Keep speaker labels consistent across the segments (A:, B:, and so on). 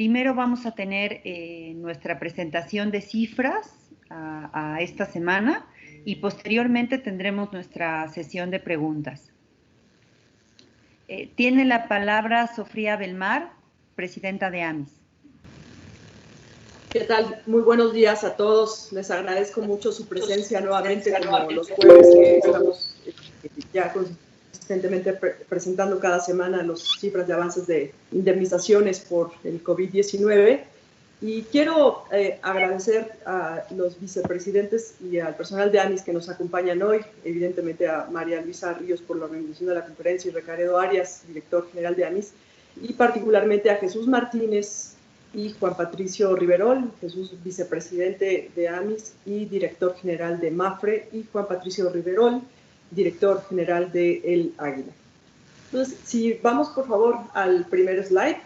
A: Primero vamos a tener nuestra presentación de cifras a esta semana y posteriormente tendremos nuestra sesión de preguntas. Tiene la palabra Sofía Belmar, presidenta de AMIS.
B: ¿Qué tal? Muy buenos días a todos. Les agradezco mucho su presencia nuevamente, como los jueves que estamos ya consistentemente presentando cada semana las cifras de avances de indemnizaciones por el COVID-19. Y quiero agradecer a los vicepresidentes y al personal de AMIS que nos acompañan hoy, evidentemente a María Luisa Ríos por la organización de la conferencia y Recaredo Arias, director general de AMIS, y particularmente a Jesús Martínez y Juan Patricio Riverol, Jesús vicepresidente de AMIS y director general de MAFRE, y Juan Patricio Riverol, director general de El Águila. Entonces, si vamos por favor al primer slide.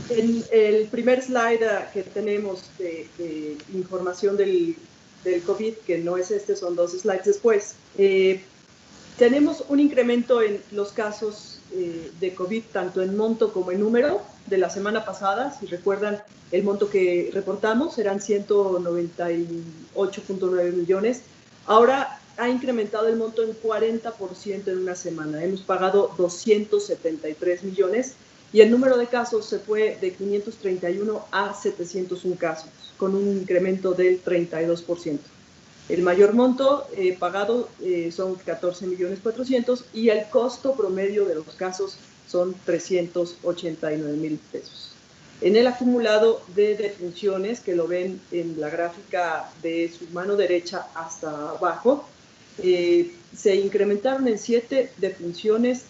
B: En el primer slide que tenemos de información del COVID, que no es este, son dos slides después, tenemos un incremento en los casos de COVID, tanto en monto como en número, de la semana pasada. Si recuerdan, el monto que reportamos eran 198.9 millones. Ahora ha incrementado el monto en 40% en una semana. Hemos pagado 273 millones y el número de casos se fue de 531 a 701 casos, con un incremento del 32%. El mayor monto pagado son 14.400.000 y el costo promedio de los casos son 389.000 pesos. En el acumulado de defunciones, que lo ven en la gráfica de su mano derecha hasta abajo, se incrementaron en 7 defunciones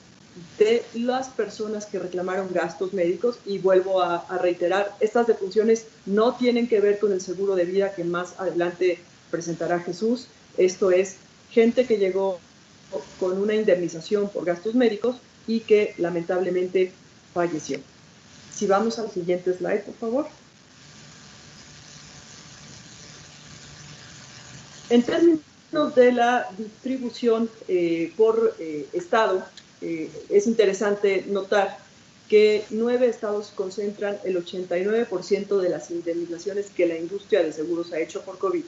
B: de las personas que reclamaron gastos médicos, y vuelvo a reiterar, estas defunciones no tienen que ver con el seguro de vida que más adelante presentará Jesús. Esto es gente que llegó con una indemnización por gastos médicos y que lamentablemente falleció. Si vamos al siguiente slide, por favor. En términos de la distribución por estado, es interesante notar que 9 estados concentran el 89% de las indemnizaciones que la industria de seguros ha hecho por COVID.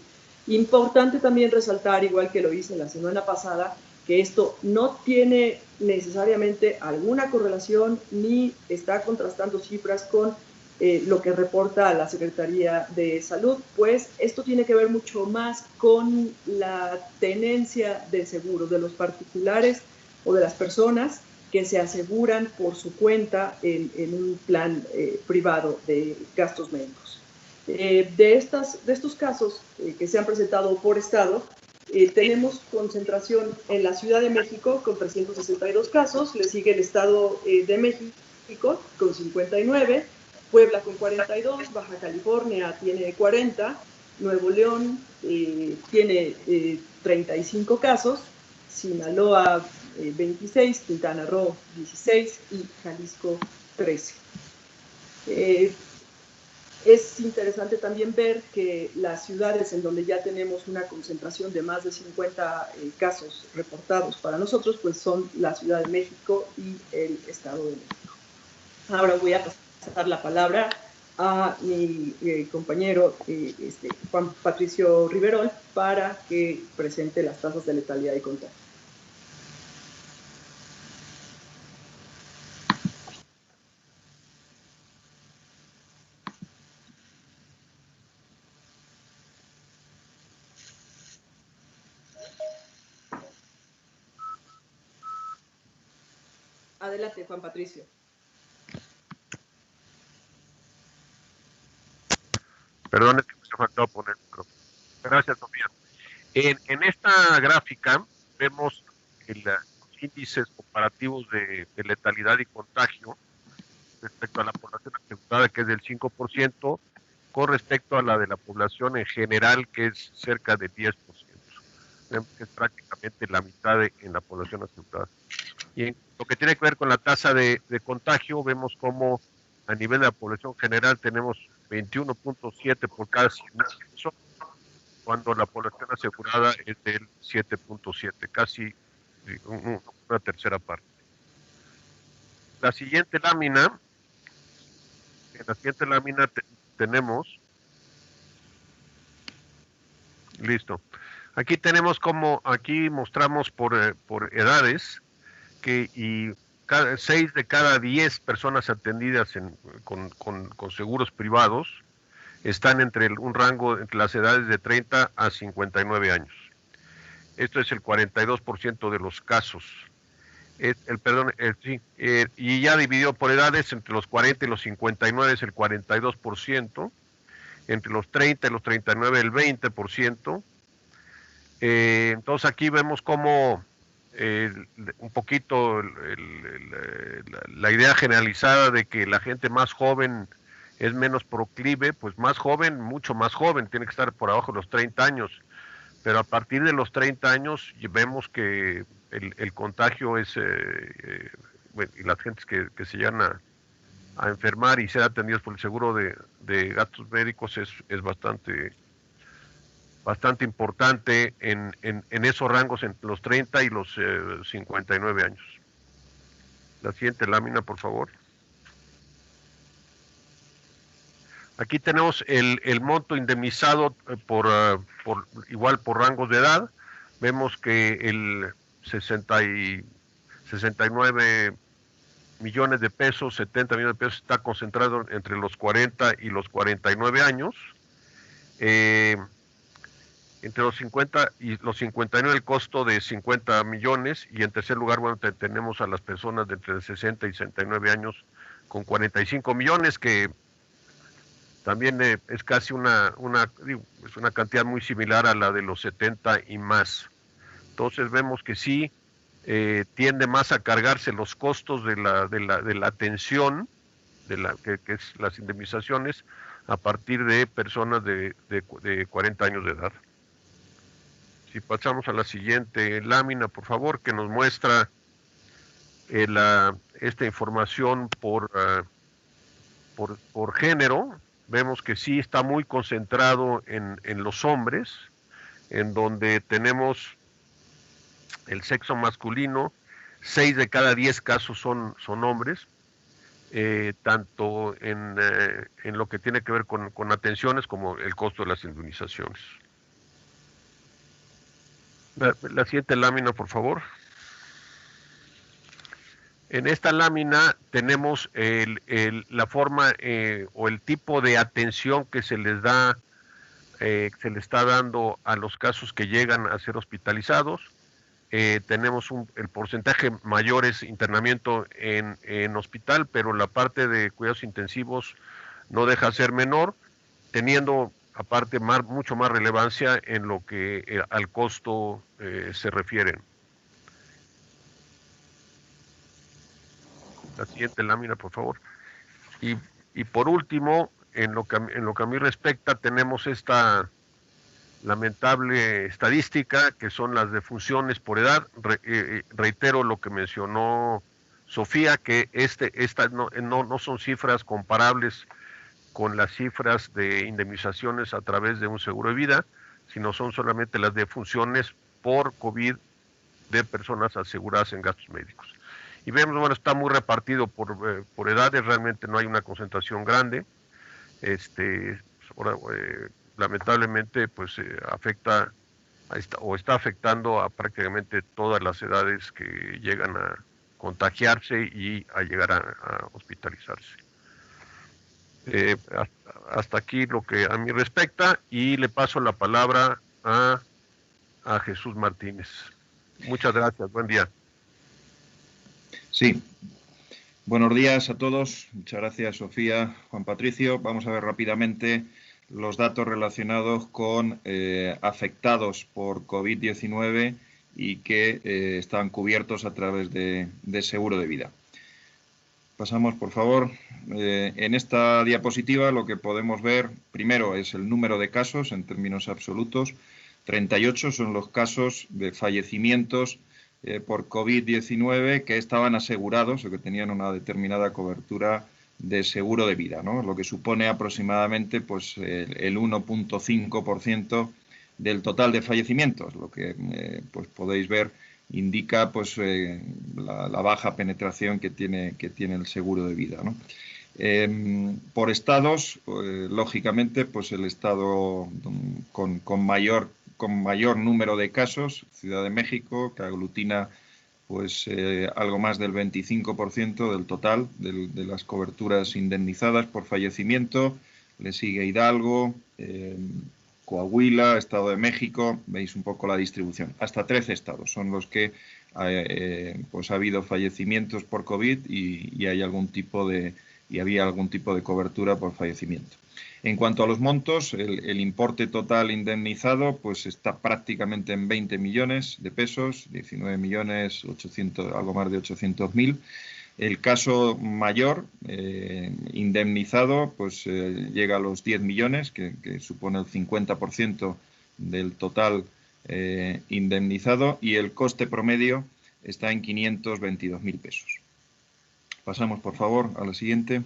B: Importante también resaltar, igual que lo hice la semana pasada, que esto no tiene necesariamente alguna correlación ni está contrastando cifras con lo que reporta la Secretaría de Salud, pues esto tiene que ver mucho más con la tenencia de seguros de los particulares o de las personas que se aseguran por su cuenta en un plan privado de gastos médicos. De estos casos que se han presentado por estado, tenemos concentración en la Ciudad de México con 362 casos, le sigue el Estado de México con 59, Puebla con 42, Baja California tiene 40, Nuevo León tiene 35 casos, Sinaloa 26, Quintana Roo 16 y Jalisco 13. Es interesante también ver que las ciudades en donde ya tenemos una concentración de más de 50 casos reportados para nosotros, pues son la Ciudad de México y el Estado de México. Ahora voy a pasar la palabra a mi compañero Juan Patricio Riverol para que presente las tasas de letalidad y contagio. Adelante, Juan Patricio.
C: Perdón, es que me ha faltado poner el micrófono. Gracias, Sofía. En esta gráfica vemos los índices comparativos de letalidad y contagio respecto a la población asegurada, que es del 5%, con respecto a la de la población en general, que es cerca del 10%. Vemos que es prácticamente la mitad en la población asegurada. Y en lo que tiene que ver con la tasa de contagio, vemos como a nivel de la población general tenemos 21.7 por cada 100.000 personas, cuando la población asegurada es del 7.7, casi una tercera parte. La siguiente lámina, en la siguiente lámina tenemos, listo, aquí tenemos como, aquí mostramos por edades, y 6 de cada 10 personas atendidas con seguros privados están entre un rango entre las edades de 30 a 59 años. Esto es el 42% de los casos. Y ya dividido por edades, entre los 40 y los 59 es el 42%, entre los 30 y los 39 el 20%. Entonces aquí vemos cómo un poquito la idea generalizada de que la gente más joven es menos proclive, pues más joven, mucho más joven, tiene que estar por abajo de los 30 años, pero a partir de los 30 años vemos que el contagio es, bueno, y las gentes que se llegan a enfermar y ser atendidos por el seguro de gastos médicos es bastante importante en esos rangos entre los 30 y los 59 años. La siguiente lámina, por favor. Aquí tenemos el monto indemnizado igual por rangos de edad. Vemos que el 69 millones de pesos, 70 millones de pesos está concentrado entre los 40 y los 49 años. Entre los 50 y los 59 el costo de 50 millones, y en tercer lugar, bueno, tenemos a las personas de entre 60 y 69 años con 45 millones, que también es casi una cantidad muy similar a la de los 70 y más. Entonces vemos que sí tiende más a cargarse los costos de la atención, que es las indemnizaciones, a partir de personas de 40 años de edad. Si pasamos a la siguiente lámina, por favor, que nos muestra esta información por género, vemos que sí está muy concentrado en los hombres, en donde tenemos el sexo masculino, 6 de cada 10 casos son hombres, tanto en lo que tiene que ver con atenciones como el costo de las indemnizaciones. La siguiente lámina, por favor. En esta lámina tenemos la forma o el tipo de atención que se les da, se le está dando a los casos que llegan a ser hospitalizados. Tenemos el porcentaje mayor es internamiento en hospital, pero la parte de cuidados intensivos no deja de ser menor, teniendo aparte mucho más relevancia en lo que al costo se refieren. La siguiente lámina, por favor. Y por último, en lo que a mí respecta, tenemos esta lamentable estadística, que son las defunciones por edad. Reitero lo que mencionó Sofía, que estas no son cifras comparables con las cifras de indemnizaciones a través de un seguro de vida, sino son solamente las defunciones por COVID de personas aseguradas en gastos médicos. Y vemos, bueno, está muy repartido por edades, realmente no hay una concentración grande. Lamentablemente, pues afecta o está afectando a prácticamente todas las edades que llegan a contagiarse y a llegar a hospitalizarse. Hasta aquí lo que a mí respecta, y le paso la palabra a Jesús Martínez. Muchas gracias, buen día.
D: Sí, buenos días a todos. Muchas gracias, Sofía, Juan Patricio. Vamos a ver rápidamente los datos relacionados con afectados por COVID-19 y que están cubiertos a través de seguro de vida. Pasamos, por favor. En esta diapositiva lo que podemos ver primero es el número de casos en términos absolutos. 38 son los casos de fallecimientos por COVID-19 que estaban asegurados o que tenían una determinada cobertura de seguro de vida, ¿no? Lo que supone aproximadamente pues, el 1.5% del total de fallecimientos, lo que pues podéis ver indica pues la baja penetración que tiene el seguro de vida, ¿no? Por estados, lógicamente, pues el estado con mayor número de casos, Ciudad de México, que aglutina pues algo más del 25% del total de las coberturas indemnizadas por fallecimiento. Le sigue Hidalgo, Coahuila, Estado de México. Veis un poco la distribución. Hasta 13 estados son los que pues ha habido fallecimientos por COVID y hay había algún tipo de cobertura por fallecimiento. En cuanto a los montos, el importe total indemnizado pues está prácticamente en 20 millones de pesos, 19 millones 800, algo más de 800.000. El caso mayor indemnizado pues llega a los 10 millones, que supone el 50% del total indemnizado, y el coste promedio está en 522.000 pesos. Pasamos, por favor, a la siguiente.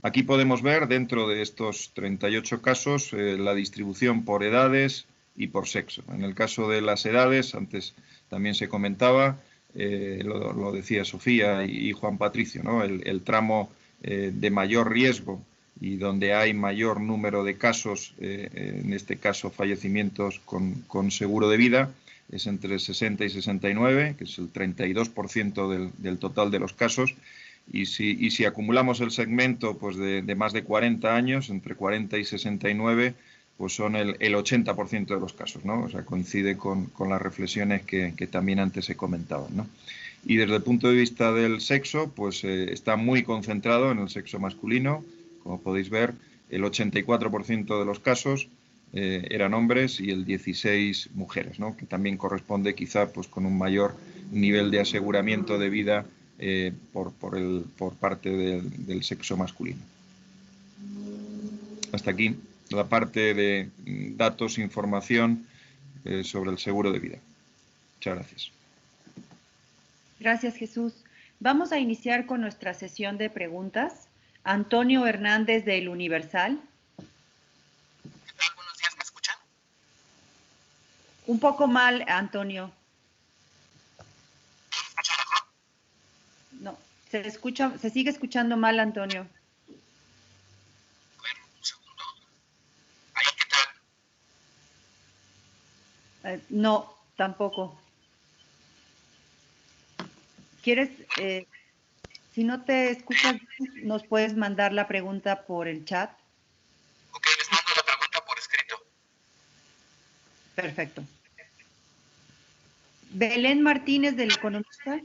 D: Aquí podemos ver, dentro de estos 38 casos, la distribución por edades y por sexo. En el caso de las edades, antes también se comentaba, lo decía Sofía y Juan Patricio, ¿no? El tramo de mayor riesgo y donde hay mayor número de casos, en este caso fallecimientos con seguro de vida, es entre 60 y 69, que es el 32% del total de los casos. Y si acumulamos el segmento pues de más de 40 años, entre 40 y 69, pues son el 80% de los casos, ¿no? O sea, coincide con las reflexiones que también antes se comentaban, ¿no? Y desde el punto de vista del sexo, pues está muy concentrado en el sexo masculino. Como podéis ver, el 84% de los casos eran hombres y el 16 mujeres, ¿no? Que también corresponde quizá pues con un mayor nivel de aseguramiento de vida por parte del sexo masculino. Hasta aquí la parte de datos, información sobre el seguro de vida. Muchas gracias.
A: Gracias, Jesús. Vamos a iniciar con nuestra sesión de preguntas. Antonio Hernández del Universal.
E: ¿Qué tal? Buenos días, ¿me escuchan?
A: Un poco mal, Antonio. No, se sigue escuchando mal, Antonio.
E: A ver, un segundo. ¿Ahí qué tal?
A: No, tampoco. ¿Quieres, si no te escuchas, nos puedes mandar la pregunta por el chat?
E: Ok, les mando la pregunta por escrito.
A: Perfecto. Belén Martínez del Economista.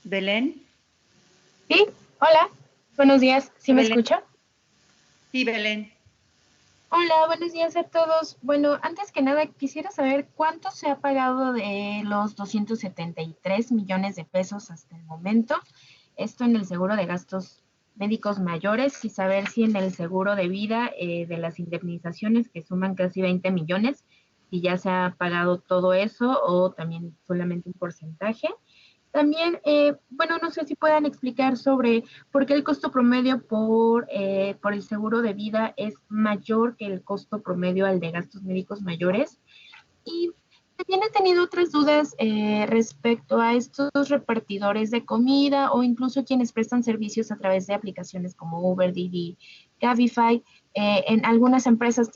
A: Belén.
F: Sí, hola, buenos días, ¿sí me
A: Belén.
F: escucha?
A: Sí, Belén.
F: Hola, buenos días a todos. Bueno, antes que nada quisiera saber cuánto se ha pagado de los 273 millones de pesos hasta el momento, esto en el seguro de gastos médicos mayores, y saber si en el seguro de vida de las indemnizaciones, que suman casi 20 millones, si ya se ha pagado todo eso o también solamente un porcentaje. También, bueno, no sé si puedan explicar sobre por qué el costo promedio por el seguro de vida es mayor que el costo promedio al de gastos médicos mayores. Y también he tenido otras dudas respecto a estos repartidores de comida o incluso quienes prestan servicios a través de aplicaciones como Uber, Didi, Cabify. En algunas empresas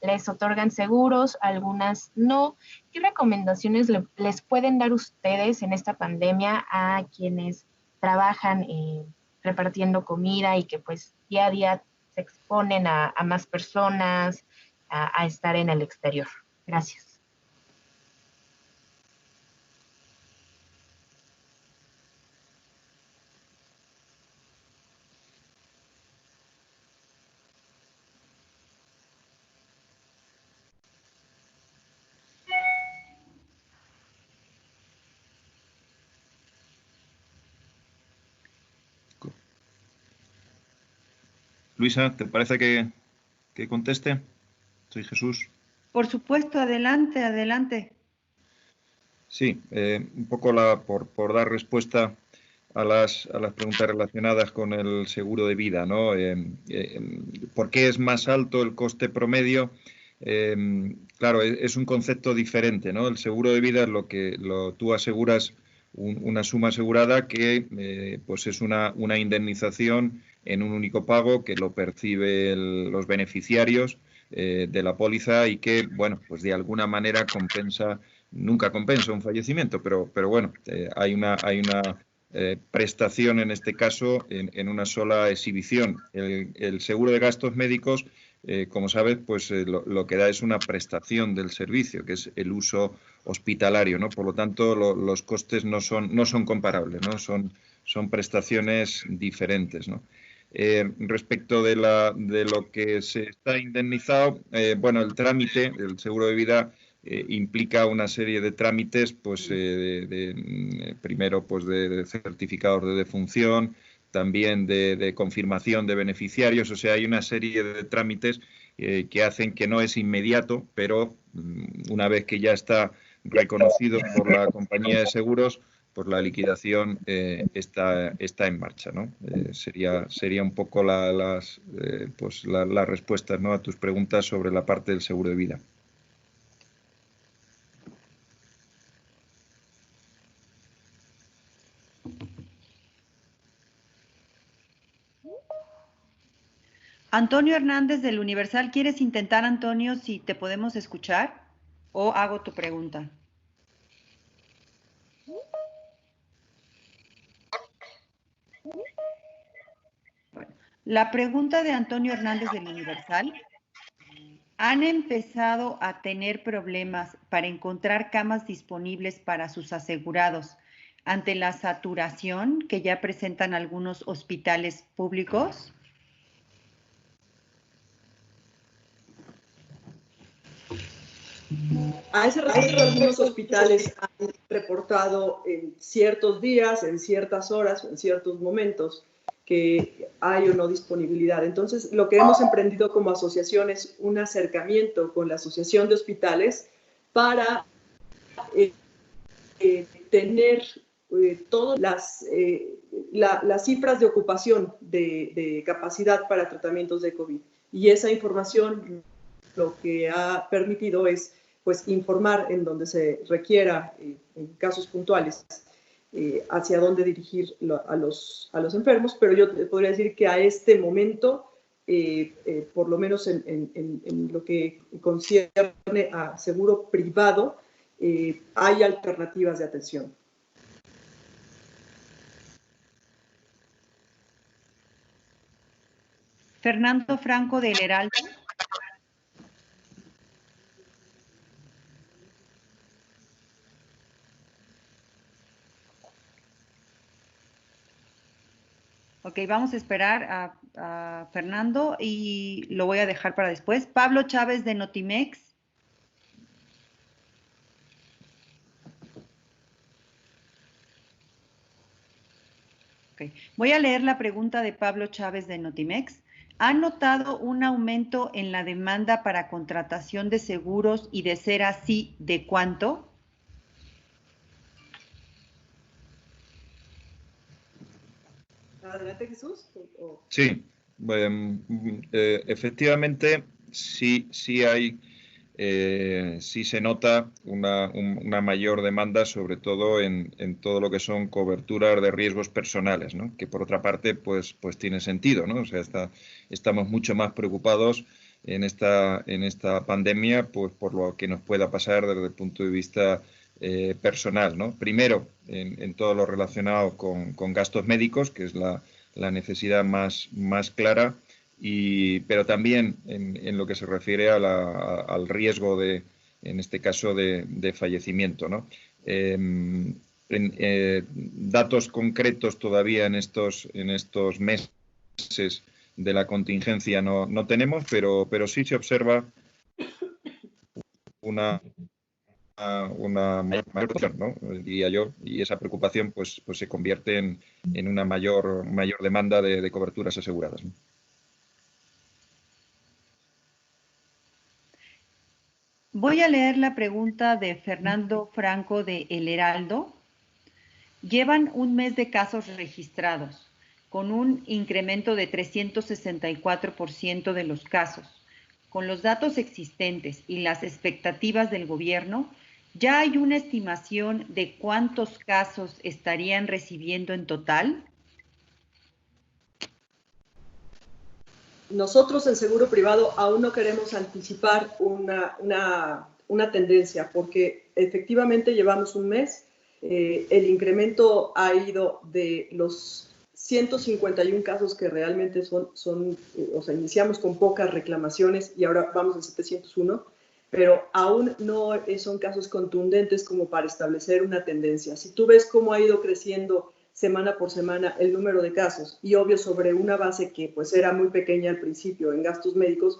F: les otorgan seguros, algunas no. ¿Qué recomendaciones les pueden dar ustedes en esta pandemia a quienes trabajan repartiendo comida y que pues día a día se exponen a más personas, a estar en el exterior? Gracias.
D: Luisa, ¿te parece que conteste? Soy Jesús.
A: Por supuesto, adelante, adelante.
D: Sí, un poco por dar respuesta a las preguntas relacionadas con el seguro de vida, ¿no? ¿Por qué es más alto el coste promedio? Claro, es un concepto diferente, ¿no? El seguro de vida es tú aseguras una suma asegurada que pues es una indemnización en un único pago que lo perciben los beneficiarios de la póliza y que, bueno, pues de alguna manera nunca compensa un fallecimiento, pero bueno, hay una prestación en este caso en una sola exhibición. El seguro de gastos médicos, como sabes, pues lo que da es una prestación del servicio, que es el uso hospitalario, ¿no? Por lo tanto, los costes no son comparables, ¿no? Son prestaciones diferentes, ¿no? Respecto de lo que se está indemnizado, bueno, el trámite, el seguro de vida implica una serie de trámites, pues primero pues de certificados de defunción, también de confirmación de beneficiarios, o sea, hay una serie de trámites que hacen que no es inmediato, pero una vez que ya está reconocido por la compañía de seguros, pues la liquidación está en marcha, ¿no? Sería un poco las respuestas, ¿no?, a tus preguntas sobre la parte del seguro de vida.
A: Antonio Hernández del Universal, ¿quieres intentar, Antonio, si te podemos escuchar? ¿O hago tu pregunta? Bueno, la pregunta de Antonio Hernández del Universal: ¿han empezado a tener problemas para encontrar camas disponibles para sus asegurados ante la saturación que ya presentan algunos hospitales públicos?
B: A ese respecto, algunos hospitales han reportado en ciertos días, en ciertas horas, en ciertos momentos, que hay o no disponibilidad. Entonces, lo que hemos emprendido como asociación es un acercamiento con la Asociación de Hospitales para tener todas las cifras de ocupación de capacidad para tratamientos de COVID. Y esa información lo que ha permitido es pues informar en donde se requiera, en casos puntuales, hacia dónde dirigir a los enfermos, pero yo te podría decir que a este momento, por lo menos en lo que concierne a seguro privado, hay alternativas de atención.
A: Fernando Franco del Heraldo. Ok, vamos a esperar a Fernando y lo voy a dejar para después. Pablo Chávez de Notimex. Okay. Voy a leer la pregunta de Pablo Chávez de Notimex. ¿Han notado un aumento en la demanda para contratación de seguros y, de ser así, de cuánto?
B: Adelante, Jesús.
D: Sí, efectivamente sí hay, sí se nota una mayor demanda, sobre todo en todo lo que son coberturas de riesgos personales, ¿no? Que por otra parte pues tiene sentido, ¿no? O sea, estamos mucho más preocupados en esta pandemia pues por lo que nos pueda pasar desde el punto de vista personal, ¿no? Primero, en todo lo relacionado con gastos médicos, que es la necesidad más clara, pero también en lo que se refiere al riesgo en este caso, de fallecimiento, ¿no? Datos concretos todavía en estos meses de la contingencia no tenemos, pero sí se observa una mayor preocupación, ¿no? Diría yo, y esa preocupación pues se convierte en una mayor demanda de coberturas aseguradas, ¿no?
A: Voy a leer la pregunta de Fernando Franco de El Heraldo. Llevan un mes de casos registrados, con un incremento de 364% de los casos. Con los datos existentes y las expectativas del gobierno, ¿ya hay una estimación de cuántos casos estarían recibiendo en total?
B: Nosotros en seguro privado aún no queremos anticipar una tendencia, porque efectivamente llevamos un mes. El incremento ha ido de los 151 casos que realmente o sea, iniciamos con pocas reclamaciones y ahora vamos a 701, pero aún no son casos contundentes como para establecer una tendencia. Si tú ves cómo ha ido creciendo semana por semana el número de casos, y obvio sobre una base que pues era muy pequeña al principio en gastos médicos,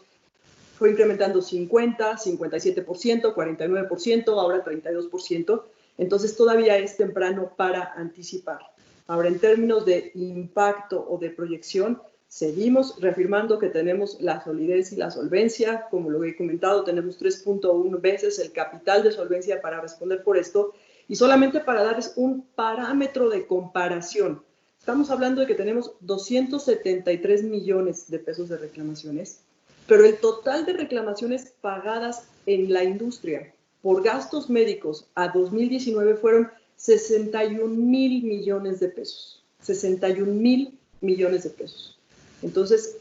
B: fue incrementando 50, 57%, 49%, ahora 32%, entonces todavía es temprano para anticipar. Ahora, en términos de impacto o de proyección, seguimos reafirmando que tenemos la solidez y la solvencia. Como lo he comentado, tenemos 3.1 veces el capital de solvencia para responder por esto. Y solamente para darles un parámetro de comparación, estamos hablando de que tenemos 273 millones de pesos de reclamaciones, pero el total de reclamaciones pagadas en la industria por gastos médicos a 2019 fueron 61,000 millones de pesos. 61,000 millones de pesos. Entonces,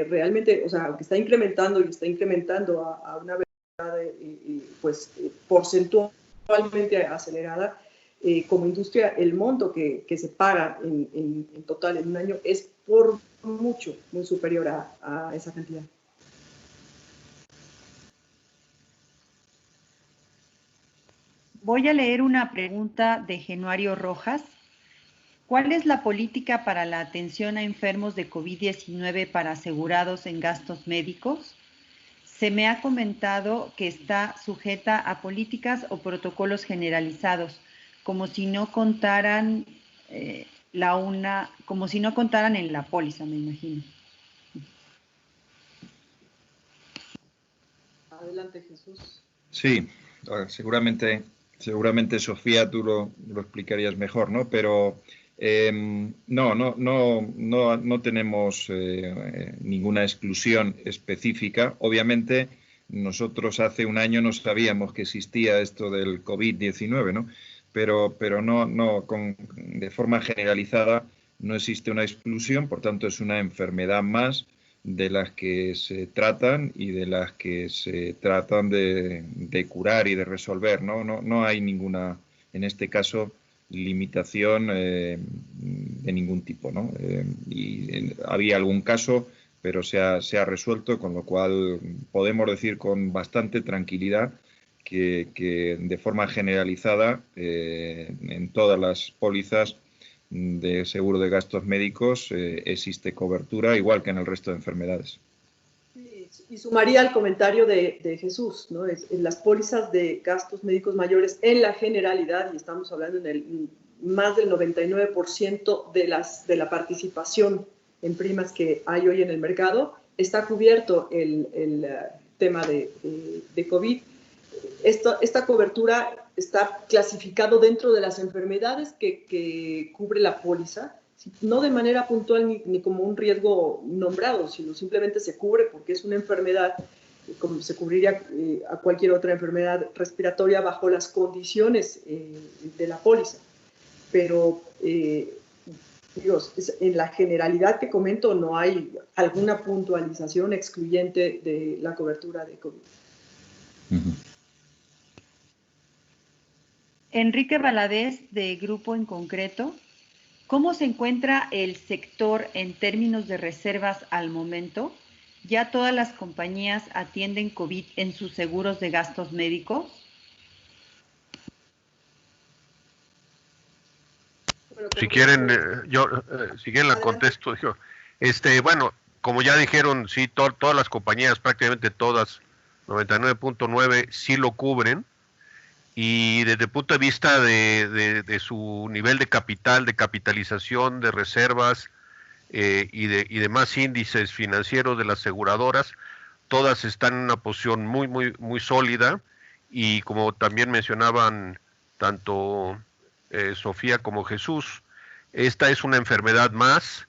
B: realmente, o sea, aunque está incrementando y está incrementando a una velocidad pues, porcentualmente acelerada, como industria, el monto que se paga en total en un año es por mucho muy superior a esa cantidad.
A: Voy a leer una pregunta de Genuario Rojas. ¿Cuál es la política para la atención a enfermos de COVID-19 para asegurados en gastos médicos? Se me ha comentado que está sujeta a políticas o protocolos generalizados, como si no contaran como si no contaran en la póliza, me imagino.
B: Adelante, Jesús.
D: Sí, seguramente Sofía, tú lo explicarías mejor, ¿no? Pero no tenemos ninguna exclusión específica. Obviamente, nosotros hace un año no sabíamos que existía esto del COVID-19, ¿no? Pero de forma generalizada no existe una exclusión, por tanto es una enfermedad más de las que se tratan y de las que se tratan de curar y de resolver. No hay ninguna, en este caso, limitación de ningún tipo, ¿no? Había algún caso, pero se ha resuelto, con lo cual podemos decir con bastante tranquilidad que de forma generalizada en todas las pólizas de seguro de gastos médicos existe cobertura, igual que en el resto de enfermedades.
B: Y sumaría al comentario de Jesús, ¿no? En las pólizas de gastos médicos mayores, en la generalidad, y estamos hablando en más del 99% de la participación en primas que hay hoy en el mercado, está cubierto el tema de COVID. Esta cobertura está clasificado dentro de las enfermedades que cubre la póliza, no de manera puntual ni como un riesgo nombrado, sino simplemente se cubre porque es una enfermedad como se cubriría a cualquier otra enfermedad respiratoria bajo las condiciones de la póliza. Pero, en la generalidad que comento no hay alguna puntualización excluyente de la cobertura de COVID.
A: Enrique Valadez, de Grupo en Concreto. ¿Cómo se encuentra el sector en términos de reservas al momento? ¿Ya todas las compañías atienden COVID en sus seguros de gastos médicos?
C: Si quieren, si quieren la contesto. Bueno, como ya dijeron, sí, todas las compañías, prácticamente todas, 99.9, sí lo cubren. Y desde el punto de vista de su nivel de capital, de capitalización, de reservas y demás índices financieros de las aseguradoras, todas están en una posición muy sólida y como también mencionaban tanto Sofía como Jesús, esta es una enfermedad más.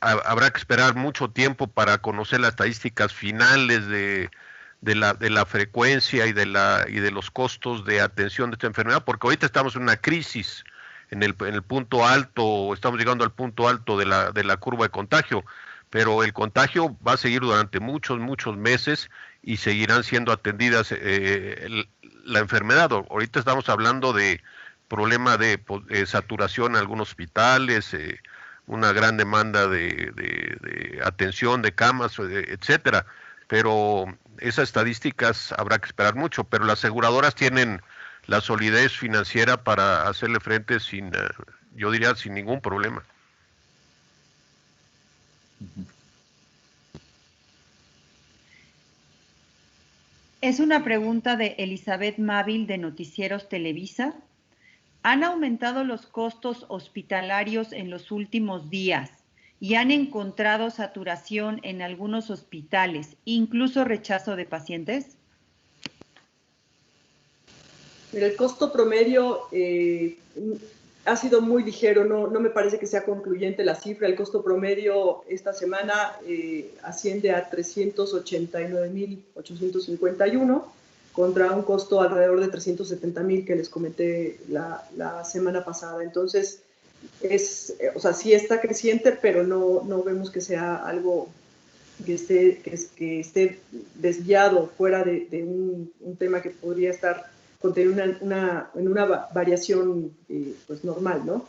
C: Habrá que esperar mucho tiempo para conocer las estadísticas finales de la frecuencia y de los costos de atención de esta enfermedad, porque ahorita estamos en una crisis, en el punto alto, estamos llegando al punto alto de la curva de contagio, pero el contagio va a seguir durante muchos meses y seguirán siendo atendidas la enfermedad. Ahorita estamos hablando de problema de saturación en algunos hospitales, una gran demanda de atención, de camas, etcétera, pero esas estadísticas habrá que esperar mucho, pero las aseguradoras tienen la solidez financiera para hacerle frente sin, yo diría, sin ningún problema.
A: Es una pregunta de Elizabeth Mávil de Noticieros Televisa. ¿Han aumentado los costos hospitalarios en los últimos días y han encontrado saturación en algunos hospitales, incluso rechazo de pacientes?
B: Mira, el costo promedio ha sido muy ligero, no me parece que sea concluyente la cifra. El costo promedio esta semana asciende a 389.851 contra un costo alrededor de 370.000 que les comenté la semana pasada. Entonces, sí está creciente, pero no vemos que sea algo que esté desviado fuera de un tema que podría estar contenido en una variación pues normal, ¿no?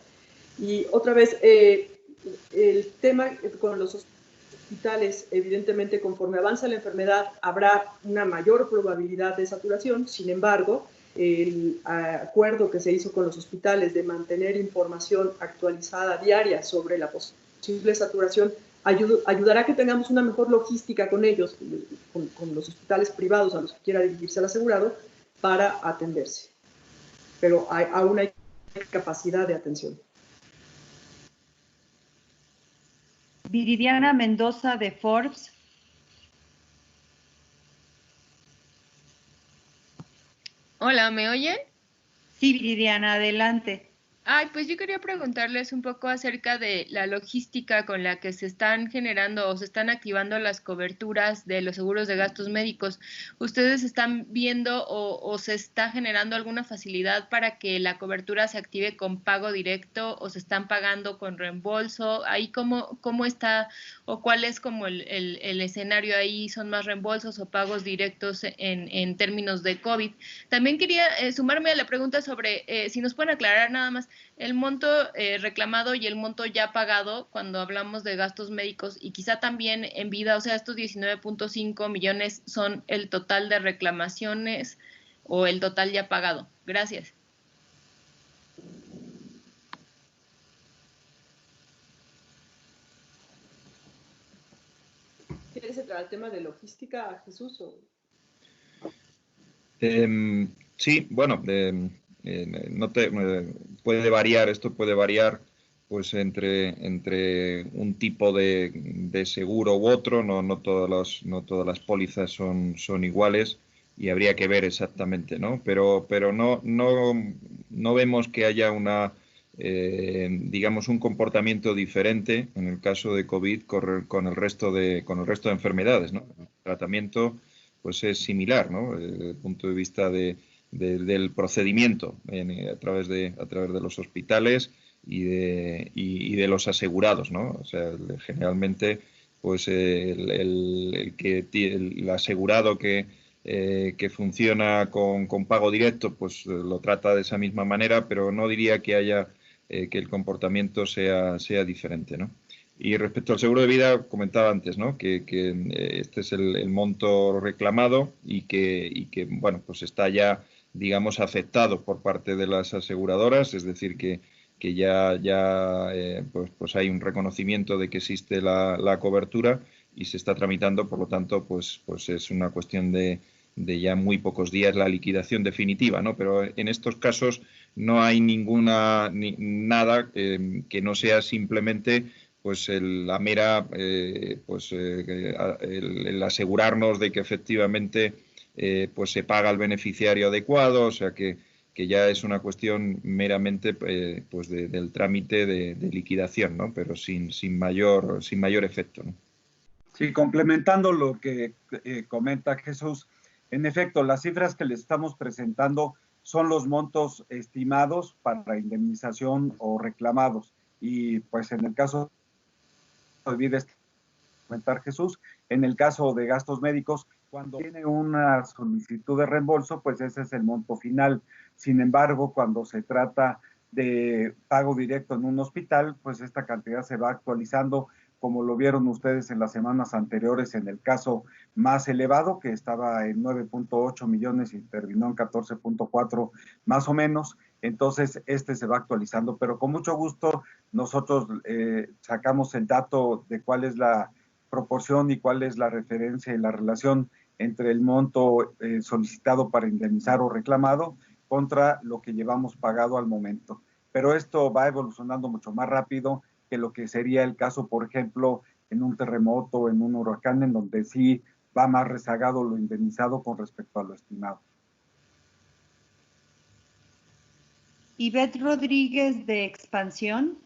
B: Y otra vez, el tema con los hospitales, evidentemente, conforme avanza la enfermedad, habrá una mayor probabilidad de saturación. Sin embargo, el acuerdo que se hizo con los hospitales de mantener información actualizada diaria sobre la posible saturación ayudará a que tengamos una mejor logística con ellos, con los hospitales privados a los que quiera dirigirse el asegurado, para atenderse. Pero aún hay capacidad de atención.
A: Viridiana Mendoza de Forbes.
G: Hola, ¿me oyen?
A: Sí, Viridiana, adelante.
G: Ay, pues yo quería preguntarles un poco acerca de la logística con la que se están generando o se están activando las coberturas de los seguros de gastos médicos. ¿Ustedes están viendo o se está generando alguna facilidad para que la cobertura se active con pago directo o se están pagando con reembolso? Ahí ¿cómo está o cuál es como el escenario ahí? ¿Son más reembolsos o pagos directos en términos de COVID? También quería sumarme a la pregunta sobre si nos pueden aclarar nada más el monto reclamado y el monto ya pagado cuando hablamos de gastos médicos y quizá también en vida, o sea, estos 19.5 millones son el total de reclamaciones o el total ya pagado. Gracias.
B: ¿Quieres entrar al tema de logística, Jesús?
D: Sí, bueno, puede variar, esto puede variar pues entre un tipo de seguro u otro, no todas las pólizas son iguales y habría que ver exactamente, ¿no? Pero no vemos que haya digamos un comportamiento diferente en el caso de COVID con el resto de enfermedades, ¿no? El tratamiento pues es similar, ¿no? Desde el punto de vista del procedimiento a través de los hospitales y de los asegurados, ¿no? O sea, generalmente pues el asegurado que funciona con pago directo pues lo trata de esa misma manera, pero no diría que haya que el comportamiento sea diferente, ¿no? Y respecto al seguro de vida, comentaba antes, ¿no? que este es el monto reclamado y que bueno, pues está ya, digamos, aceptado por parte de las aseguradoras, es decir, que ya pues hay un reconocimiento de que existe la cobertura y se está tramitando, por lo tanto, pues es una cuestión de ya muy pocos días la liquidación definitiva, ¿no? Pero en estos casos no hay nada que no sea simplemente pues la mera el asegurarnos de que efectivamente pues se paga al beneficiario adecuado, o sea que ya es una cuestión meramente pues del trámite de liquidación, ¿no? Pero sin mayor efecto, ¿no?
H: Sí, complementando lo que comenta Jesús, en efecto, las cifras que le estamos presentando son los montos estimados para indemnización o reclamados. Y pues en el caso, no olvides comentar Jesús, en el caso de gastos médicos, cuando tiene una solicitud de reembolso, pues ese es el monto final. Sin embargo, cuando se trata de pago directo en un hospital, pues esta cantidad se va actualizando, como lo vieron ustedes en las semanas anteriores en el caso más elevado, que estaba en 9.8 millones y terminó en 14.4 más o menos. Entonces, este se va actualizando, pero con mucho gusto nosotros sacamos el dato de cuál es la proporción y cuál es la referencia y la relación entre el monto solicitado para indemnizar o reclamado contra lo que llevamos pagado al momento. Pero esto va evolucionando mucho más rápido que lo que sería el caso, por ejemplo, en un terremoto o en un huracán, en donde sí va más rezagado lo indemnizado con respecto a lo estimado.
A: Ivette Rodríguez de Expansión.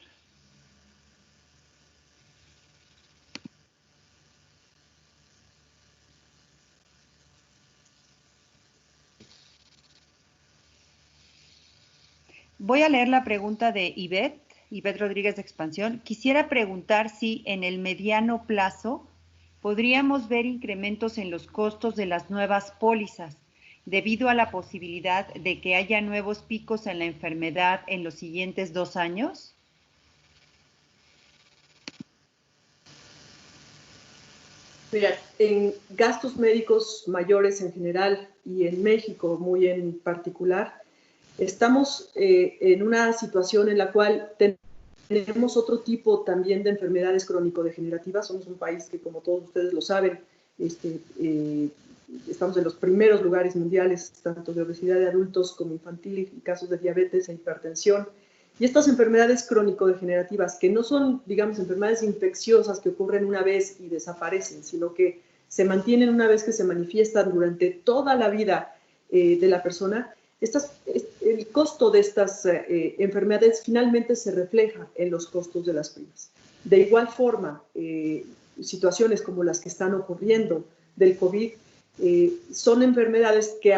A: Voy a leer la pregunta de Ivette Rodríguez de Expansión. Quisiera preguntar si en el mediano plazo podríamos ver incrementos en los costos de las nuevas pólizas debido a la posibilidad de que haya nuevos picos en la enfermedad en los siguientes 2 años.
B: Mira, en gastos médicos mayores en general y en México muy en particular, estamos en una situación en la cual tenemos otro tipo también de enfermedades crónico-degenerativas. Somos un país que, como todos ustedes lo saben, estamos en los primeros lugares mundiales, tanto de obesidad de adultos como infantil, y casos de diabetes e hipertensión. Y estas enfermedades crónico-degenerativas, que no son, digamos, enfermedades infecciosas que ocurren una vez y desaparecen, sino que se mantienen una vez que se manifiestan durante toda la vida de la persona, el costo de estas enfermedades finalmente se refleja en los costos de las primas. De igual forma, situaciones como las que están ocurriendo del COVID son enfermedades que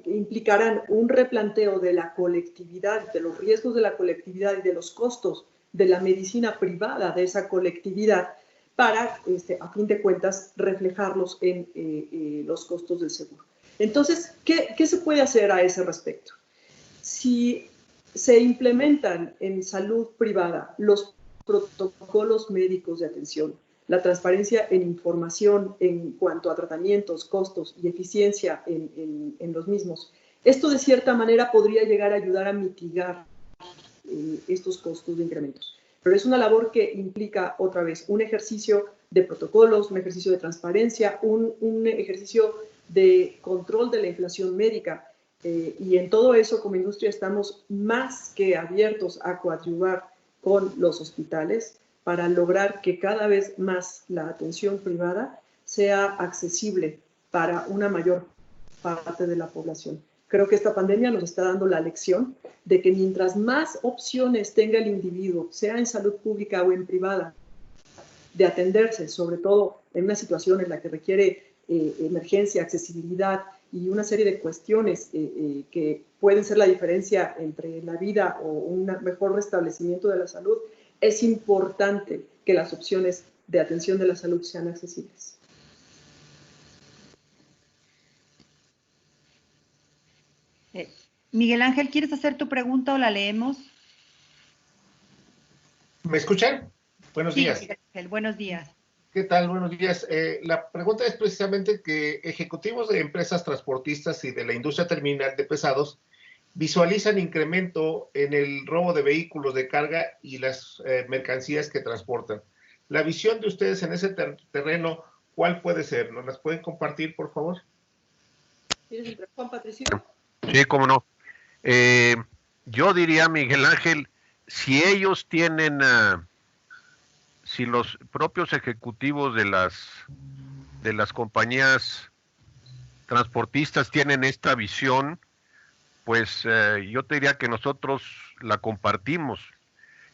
B: implicarán un replanteo de la colectividad, de los riesgos de la colectividad y de los costos de la medicina privada de esa colectividad para, a fin de cuentas, reflejarlos en los costos del seguro. Entonces, ¿qué se puede hacer a ese respecto? Si se implementan en salud privada los protocolos médicos de atención, la transparencia en información en cuanto a tratamientos, costos y eficiencia en los mismos, esto de cierta manera podría llegar a ayudar a mitigar estos costos de incrementos. Pero es una labor que implica, otra vez, un ejercicio de protocolos, un ejercicio de transparencia, un ejercicio de control de la inflación médica, y en todo eso como industria estamos más que abiertos a coadyuvar con los hospitales para lograr que cada vez más la atención privada sea accesible para una mayor parte de la población. Creo que esta pandemia nos está dando la lección de que mientras más opciones tenga el individuo, sea en salud pública o en privada, de atenderse, sobre todo en una situación en la que requiere emergencia, accesibilidad y una serie de cuestiones que pueden ser la diferencia entre la vida o un mejor restablecimiento de la salud, es importante que las opciones de atención de la salud sean accesibles.
A: Miguel Ángel, ¿quieres hacer tu pregunta o la leemos?
I: ¿Me escuchan? Buenos días.
A: Miguel Ángel, buenos días.
I: ¿Qué tal? Buenos días. La pregunta es precisamente que ejecutivos de empresas transportistas y de la industria terminal de pesados visualizan incremento en el robo de vehículos de carga y las mercancías que transportan. La visión de ustedes en ese terreno, ¿cuál puede ser? ¿Nos las pueden compartir, por favor?
B: Juan Patricio.
C: Sí, cómo no. Yo diría, Miguel Ángel, si ellos tienen, si los propios ejecutivos de las compañías transportistas tienen esta visión, pues yo te diría que nosotros la compartimos.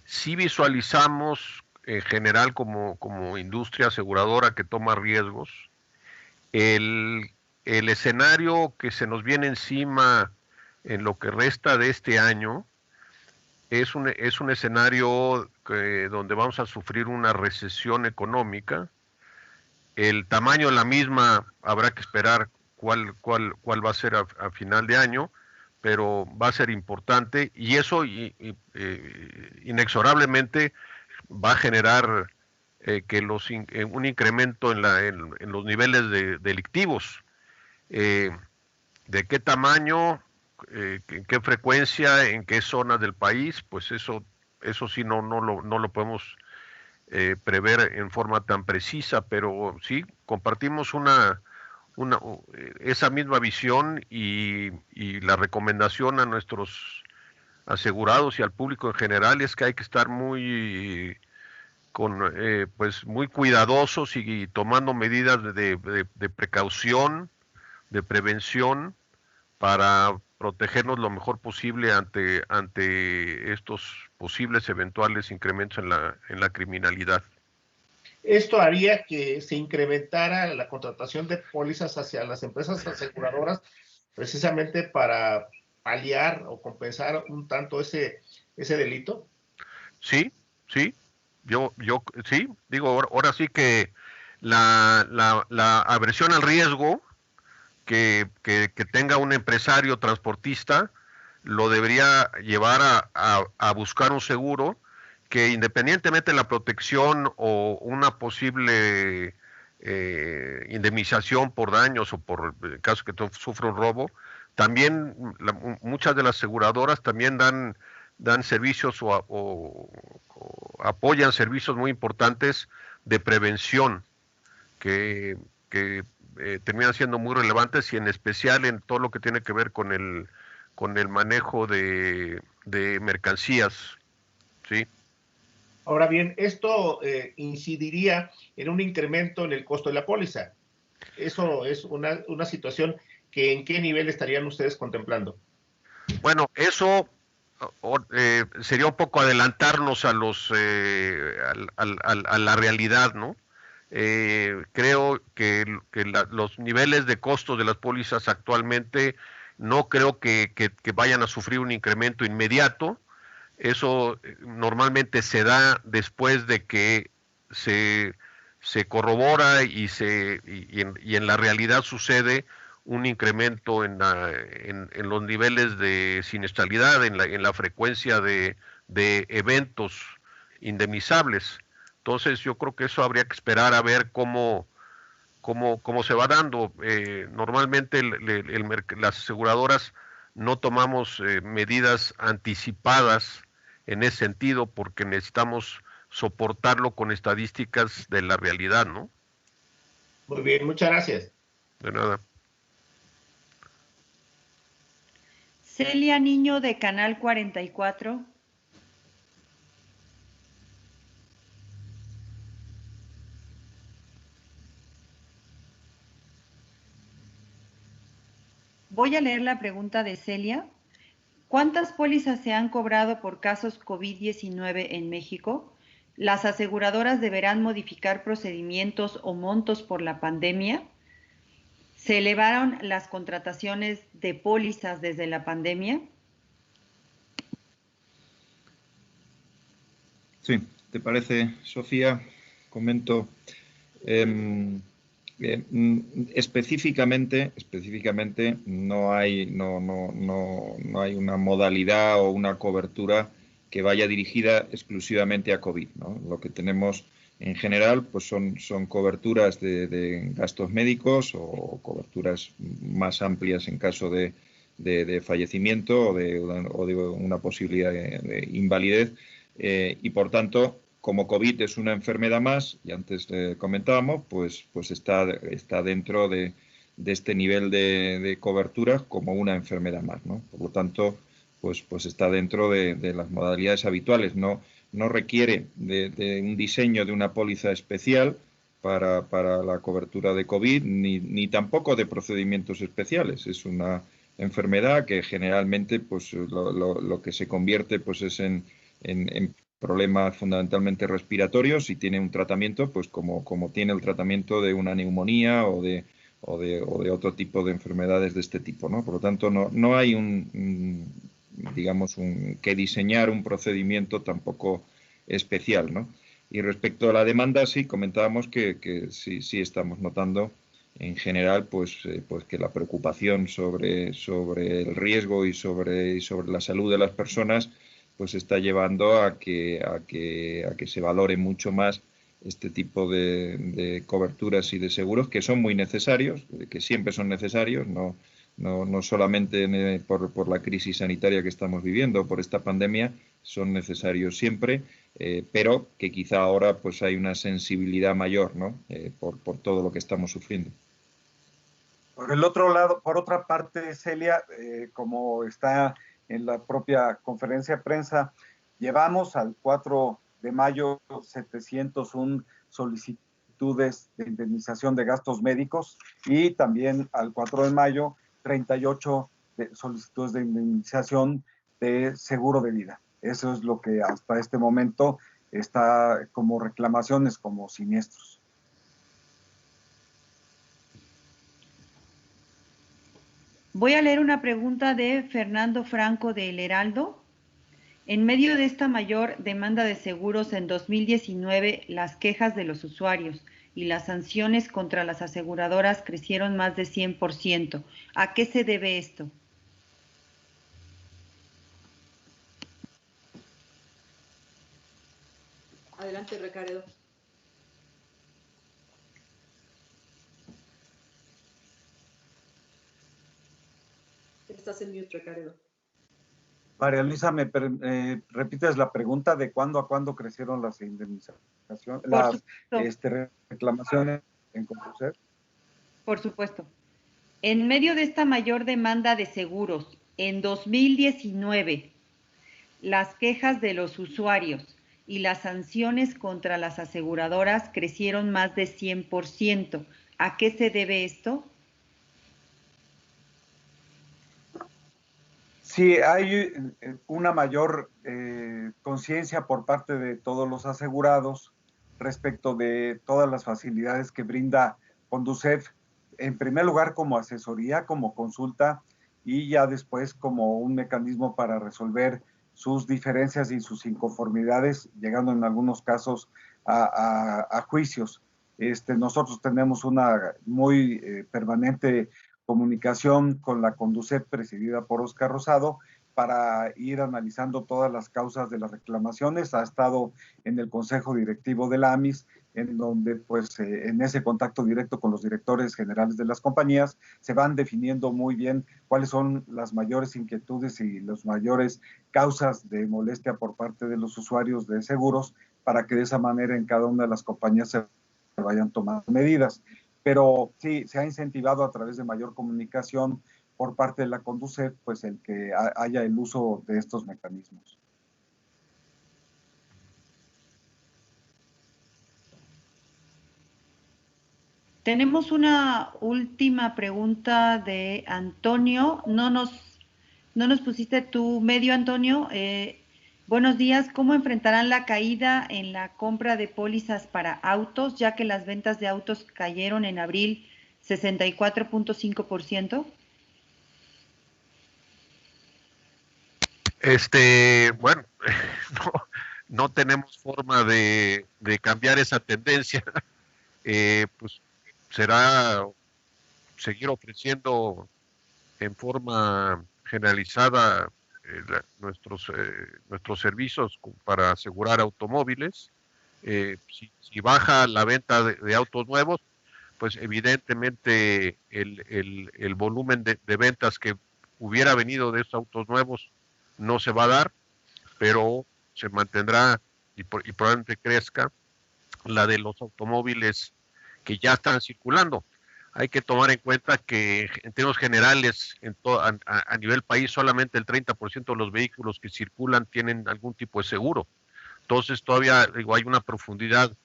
C: Sí visualizamos en general como industria aseguradora que toma riesgos, el escenario que se nos viene encima en lo que resta de este año es un escenario donde vamos a sufrir una recesión económica. El tamaño de la misma habrá que esperar cuál va a ser a final de año, pero va a ser importante y eso inexorablemente va a generar un incremento en los niveles delictivos. ¿De qué tamaño? ¿En qué frecuencia? ¿En qué zonas del país? Pues eso sí no lo podemos prever en forma tan precisa, pero sí compartimos esa misma visión y la recomendación a nuestros asegurados y al público en general es que hay que estar muy cuidadosos y tomando medidas de precaución, de prevención para protegernos lo mejor posible ante estos posibles eventuales incrementos en la criminalidad.
I: Esto haría que se incrementara la contratación de pólizas hacia las empresas aseguradoras precisamente para paliar o compensar un tanto ese delito.
C: Sí, yo sí, digo, ahora sí que la aversión al riesgo que tenga un empresario transportista lo debería llevar a buscar un seguro que independientemente de la protección o una posible indemnización por daños o por el caso que sufra un robo, también muchas de las aseguradoras también dan servicios o apoyan servicios muy importantes de prevención que terminan siendo muy relevantes y en especial en todo lo que tiene que ver con el manejo de mercancías, ¿sí?
I: Ahora bien, esto incidiría en un incremento en el costo de la póliza. Eso es una situación que ¿en qué nivel estarían ustedes contemplando?
C: Bueno, eso sería un poco adelantarnos a la realidad, ¿no? Creo que los niveles de costos de las pólizas actualmente no creo que vayan a sufrir un incremento inmediato. Eso normalmente se da después de que se corrobora y en la realidad sucede un incremento en los niveles de siniestralidad, en la frecuencia de eventos indemnizables. Entonces yo creo que eso habría que esperar a ver cómo se va dando. Normalmente las aseguradoras no tomamos medidas anticipadas en ese sentido porque necesitamos soportarlo con estadísticas de la realidad, ¿no?
I: Muy bien, muchas gracias.
C: De nada.
A: Celia Niño de Canal 44. Voy a leer la pregunta de Celia. ¿Cuántas pólizas se han cobrado por casos COVID-19 en México? ¿Las aseguradoras deberán modificar procedimientos o montos por la pandemia? ¿Se elevaron las contrataciones de pólizas desde la pandemia?
D: Sí, ¿te parece, Sofía? Comento. Específicamente no hay una modalidad o una cobertura que vaya dirigida exclusivamente a COVID, ¿no? Lo que tenemos en general pues son coberturas de gastos médicos o coberturas más amplias en caso de fallecimiento o de una posibilidad de invalidez y por tanto, como COVID es una enfermedad más, y antes comentábamos, pues está dentro de este nivel de cobertura como una enfermedad más, ¿no? Por lo tanto, pues está dentro de las modalidades habituales. No requiere de un diseño de una póliza especial para la cobertura de COVID, ni tampoco de procedimientos especiales. Es una enfermedad que generalmente pues lo que se convierte pues es en problemas fundamentalmente respiratorios y tiene un tratamiento pues como tiene el tratamiento de una neumonía o de otro tipo de enfermedades de este tipo, ¿no? Por lo tanto, no hay que diseñar un procedimiento tampoco especial, ¿no? Y respecto a la demanda, sí, comentábamos que sí estamos notando en general pues que la preocupación sobre el riesgo y sobre la salud de las personas pues está llevando a que se valore mucho más este tipo de coberturas y de seguros que son muy necesarios, que siempre son necesarios, no solamente por la crisis sanitaria que estamos viviendo, por esta pandemia, son necesarios siempre, pero que quizá ahora pues hay una sensibilidad mayor, ¿no? Por todo lo que estamos sufriendo.
H: Por el otro lado, por otra parte, Celia, como está en la propia conferencia de prensa, llevamos al 4 de mayo 701 solicitudes de indemnización de gastos médicos y también al 4 de mayo 38 solicitudes de indemnización de seguro de vida. Eso es lo que hasta este momento está como reclamaciones, como siniestros.
A: Voy a leer una pregunta de Fernando Franco de El Heraldo. En medio de esta mayor demanda de seguros en 2019, las quejas de los usuarios y las sanciones contra las aseguradoras crecieron más de 100%. ¿A qué se debe esto?
B: Adelante, Recaredo. Estás en mute, Recaredo.
H: María Luisa, ¿me repites la pregunta de cuándo a cuándo crecieron las indemnizaciones, las reclamaciones en Conducef?
A: Por supuesto. En medio de esta mayor demanda de seguros, en 2019, las quejas de los usuarios y las sanciones contra las aseguradoras crecieron más de 100%. ¿A qué se debe esto?
H: Sí, hay una mayor conciencia por parte de todos los asegurados respecto de todas las facilidades que brinda Conducef, en primer lugar como asesoría, como consulta y ya después como un mecanismo para resolver sus diferencias y sus inconformidades, llegando en algunos casos a juicios. Nosotros tenemos una muy permanente comunicación con la Conducef presidida por Óscar Rosado para ir analizando todas las causas de las reclamaciones. Ha estado en el Consejo Directivo de la AMIS, en donde pues en ese contacto directo con los directores generales de las compañías se van definiendo muy bien cuáles son las mayores inquietudes y las mayores causas de molestia por parte de los usuarios de seguros para que de esa manera en cada una de las compañías se vayan tomando medidas. Pero sí, se ha incentivado a través de mayor comunicación por parte de la Conducef, pues el que haya el uso de estos mecanismos.
A: Tenemos una última pregunta de Antonio. No nos pusiste tu medio, Antonio. Buenos días. ¿Cómo enfrentarán la caída en la compra de pólizas para autos, ya que las ventas de autos cayeron en abril 64.5%?
C: Bueno, no tenemos forma de cambiar esa tendencia. Pues será seguir ofreciendo en forma generalizada nuestros servicios para asegurar automóviles. Si baja la venta de autos nuevos, pues evidentemente el volumen de ventas que hubiera venido de estos autos nuevos no se va a dar, pero se mantendrá y probablemente crezca la de los automóviles que ya están circulando. Hay que tomar en cuenta que en términos generales a nivel país solamente el 30% de los vehículos que circulan tienen algún tipo de seguro. Entonces todavía hay una profundidad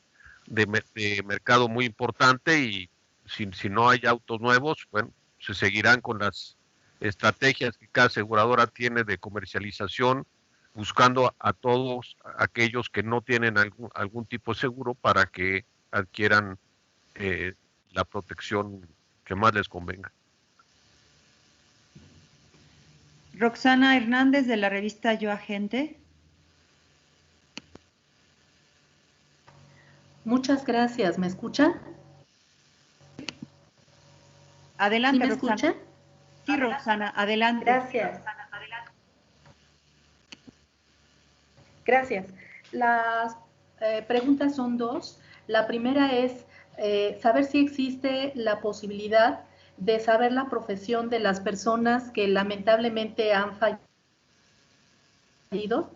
C: de mercado muy importante y si no hay autos nuevos, bueno, se seguirán con las estrategias que cada aseguradora tiene de comercialización, buscando a todos aquellos que no tienen algún tipo de seguro para que adquieran la protección que más les convenga.
A: Roxana Hernández de la revista Yo Agente.
J: Muchas gracias. ¿Me escucha?
A: Adelante,
J: ¿Sí me
A: Roxana.
J: escucha?
A: Sí, Roxana, adelante.
J: Gracias. Gracias. Las preguntas son dos. La primera es saber si existe la posibilidad de saber la profesión de las personas que lamentablemente han fallecido.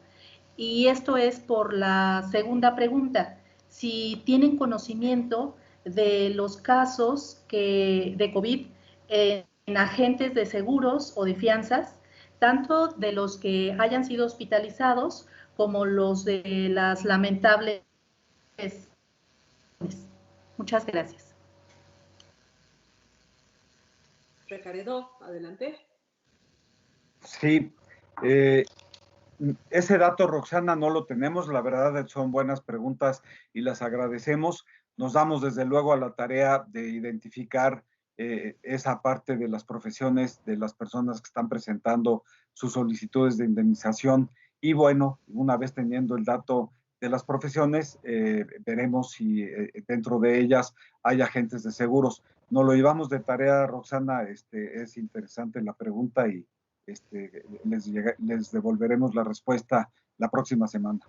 J: Y esto es por la segunda pregunta. Si tienen conocimiento de los casos de COVID en agentes de seguros o de fianzas, tanto de los que hayan sido hospitalizados como los de las lamentables. Muchas gracias.
B: Recaredo, adelante.
H: Sí, ese dato, Roxana, no lo tenemos. La verdad son buenas preguntas y las agradecemos. Nos damos desde luego a la tarea de identificar esa parte de las profesiones de las personas que están presentando sus solicitudes de indemnización. Y bueno, una vez teniendo el dato de las profesiones, veremos si dentro de ellas hay agentes de seguros. Nos lo llevamos de tarea, Roxana. Es interesante la pregunta y les devolveremos la respuesta la próxima semana.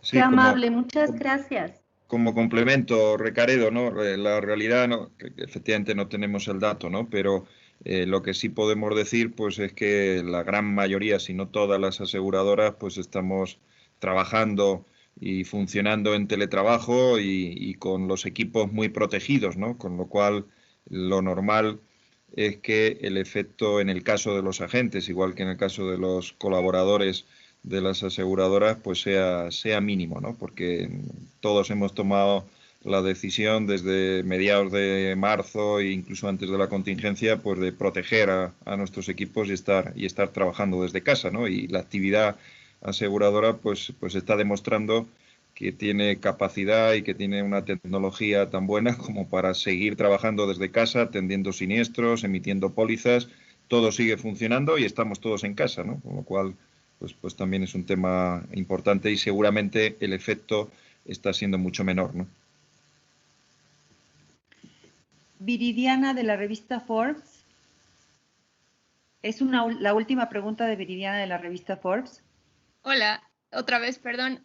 J: Sí, qué amable, muchas gracias.
D: Como complemento, Recaredo, ¿no? La realidad, ¿no? Que efectivamente no tenemos el dato, ¿no? Pero lo que sí podemos decir, pues, es que la gran mayoría, si no todas las aseguradoras, pues estamos trabajando y funcionando en teletrabajo y con los equipos muy protegidos, ¿no? Con lo cual, lo normal es que el efecto en el caso de los agentes, igual que en el caso de los colaboradores de las aseguradoras, pues sea mínimo, ¿no? Porque todos hemos tomado la decisión desde mediados de marzo e incluso antes de la contingencia, pues de proteger a nuestros equipos y estar trabajando desde casa, ¿no? Y la actividad aseguradora pues está demostrando que tiene capacidad y que tiene una tecnología tan buena como para seguir trabajando desde casa, atendiendo siniestros, emitiendo pólizas. Todo sigue funcionando y estamos todos en casa, ¿no? Con lo cual pues también es un tema importante y seguramente el efecto está siendo mucho menor, ¿no?
A: Viridiana de la revista Forbes. Es la última pregunta de Viridiana de la revista Forbes.
G: Hola, otra vez, perdón.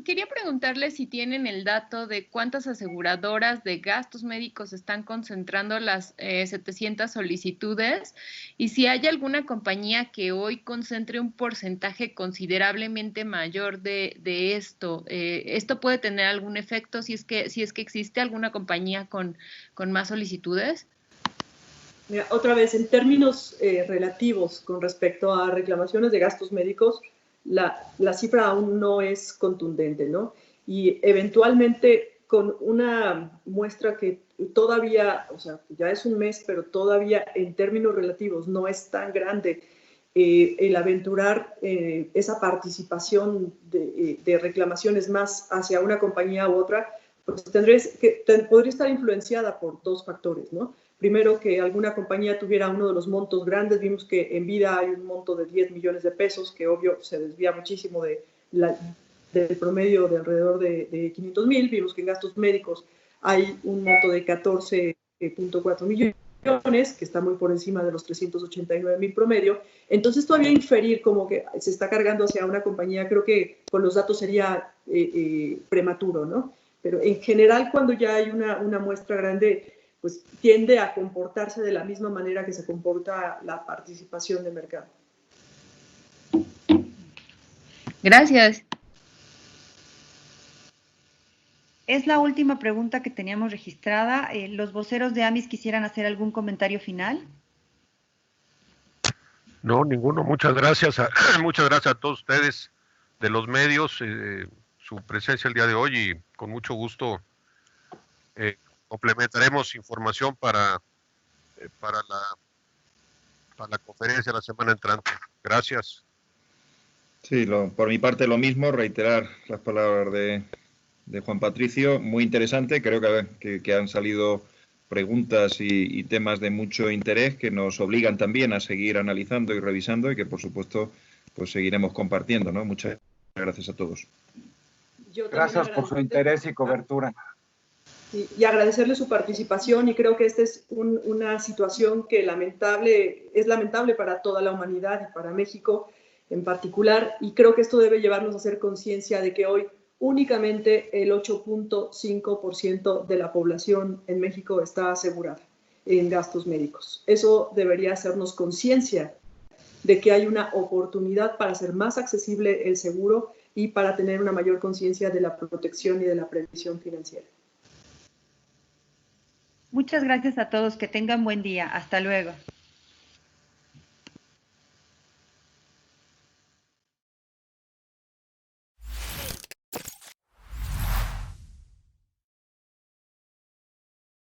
G: Quería preguntarle si tienen el dato de cuántas aseguradoras de gastos médicos están concentrando las 700 solicitudes y si hay alguna compañía que hoy concentre un porcentaje considerablemente mayor de esto. ¿Esto puede tener algún efecto si es que existe alguna compañía con más solicitudes?
B: Mira, otra vez, en términos relativos con respecto a reclamaciones de gastos médicos, la cifra aún no es contundente, ¿no? Y eventualmente con una muestra que todavía, o sea, ya es un mes, pero todavía en términos relativos no es tan grande, el aventurar esa participación de reclamaciones más hacia una compañía u otra, pues podría estar influenciada por dos factores, ¿no? Primero, que alguna compañía tuviera uno de los montos grandes. Vimos que en vida hay un monto de 10 millones de pesos, que obvio se desvía muchísimo del promedio de alrededor de 500,000. Vimos que en gastos médicos hay un monto de 14.4 millones, que está muy por encima de los 389,000 promedio. Entonces, todavía inferir como que se está cargando hacia una compañía, creo que con los datos sería prematuro, ¿no? Pero en general, cuando ya hay una muestra grande, pues tiende a comportarse de la misma manera que se comporta la participación de mercado.
G: Gracias.
A: Es la última pregunta que teníamos registrada. ¿Los voceros de AMIS quisieran hacer algún comentario final?
C: No, ninguno. Muchas gracias a todos ustedes de los medios. su presencia el día de hoy y con mucho gusto complementaremos información para la conferencia la semana entrante. Gracias.
D: Sí, por mi parte lo mismo, reiterar las palabras de Juan Patricio, muy interesante, creo que han salido preguntas y temas de mucho interés que nos obligan también a seguir analizando y revisando y que por supuesto pues seguiremos compartiendo, ¿no? Muchas gracias a todos.
H: Gracias por su interés y cobertura.
B: Y agradecerle su participación, y creo que esta es una situación que es lamentable para toda la humanidad y para México en particular, y creo que esto debe llevarnos a hacer conciencia de que hoy únicamente el 8.5% de la población en México está asegurada en gastos médicos. Eso debería hacernos conciencia de que hay una oportunidad para hacer más accesible el seguro y para tener una mayor conciencia de la protección y de la previsión financiera.
A: Muchas gracias a todos. Que tengan buen día. Hasta luego.